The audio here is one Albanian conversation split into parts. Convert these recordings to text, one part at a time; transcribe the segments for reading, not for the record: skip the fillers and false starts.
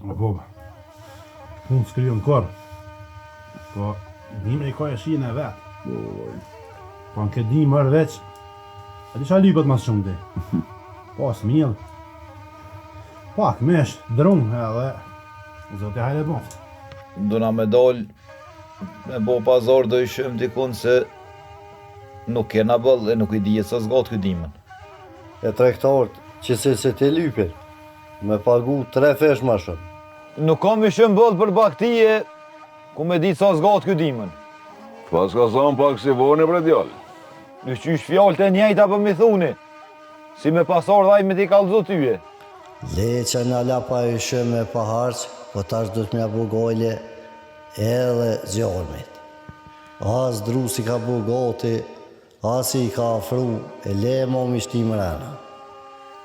Po, unë s'kryon kërë, po dhime i ka e shien e vetë. Po në këtë dhime mërë veç, a di qa lypët mas shumë di? Pas mjëllë, pak mesh, drumë edhe, zote hajle boft. Duna me doll, me bo pazar do i shumë dikun se nuk kena bëll e nuk i dijet sa zgatë këtë dimën. E trektarët që se ti lype, me pagu 3 fesh ma shumë. Nuk kam i shumë bëll për baktije, ku me ditë sa zgatë këtë dimën. Pas ka thonë pak si vone për djallë. Në qysh fjallë të njejta për mi thuni, si me pasar dhaj me ti kalëzo tyje. Leqa në lapa i shumë me paharq, po tash do të mja bu gojle edhe zjarmit. As drusi ka bu goti, as i ka afru, e le mo mishti më rena.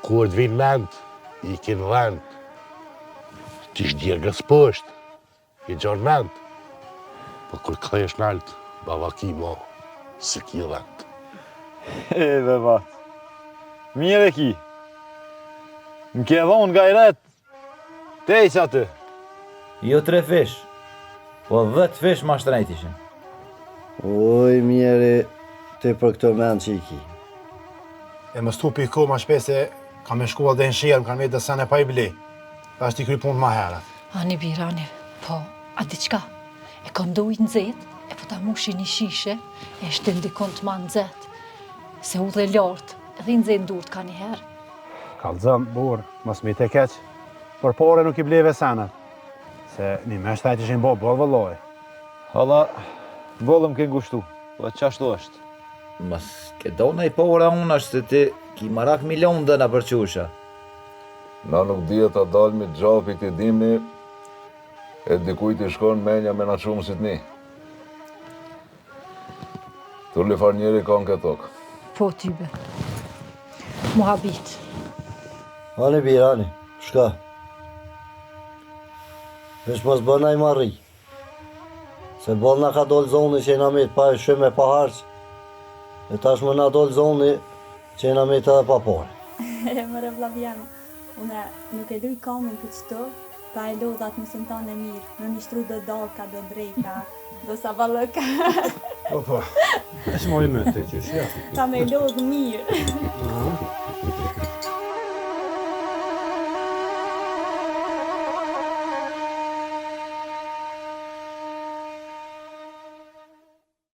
Kur të vinë lent, i kinë lent. Ti shdjergës pësht, i gjarë lent. Po kur këthesh lent, bavaki mo, si ki lent. E dhe ba, mire ki. Më ke dhonë gajret, te isha të. Jo 3 fish, po 10 fish ma shtrejt ishin. Oj, mjeri, ti për këto men që i ki. E më stupi ko ma shpese, ka me shkuar dhe në shirë, më kanë me dësen e pa i ble. Ta është i kry punë ma herët. Ani birani, po, a diqka, e ka ndojt në zetë, e po ta mushi një shishe, e shtë ndikon të ma në zetë. Se u dhe lartë, edhe në zetë ndurët ka një herë. Kalëzëm, burë, mos mi te keq, për pore nuk i bleve senët, se një me shtajt ishin bo bëllë vëlloj. Hala, bollëm ke ngushtu, po qashtu është. Mas ke do në i pora unë është se ti ki marak milion dhe në përqusha. Na nuk dhjet ta dalmi gjapit i dimni, e dikujt i shkon menja me na qumë si t'ni. Tulli farnjeri ka në këtë tokë. Po, tybe. Muhabit. Ani birani, shka. Vesh mos bëna i marri. Se bëllë na ka dollë zoni që jena mit pa e shumë e pa harq, e tash më na dollë zoni që jena mit edhe pa pare. Mëre Vlaviana, une nuk e luj kamën këtë qëto, pa e lodhat në sëntan e mirë, në mishtru do dalka, do drejka, do sabalëka. Po, e që mojnë me të qysh, ja. Ta me lodhë mirë.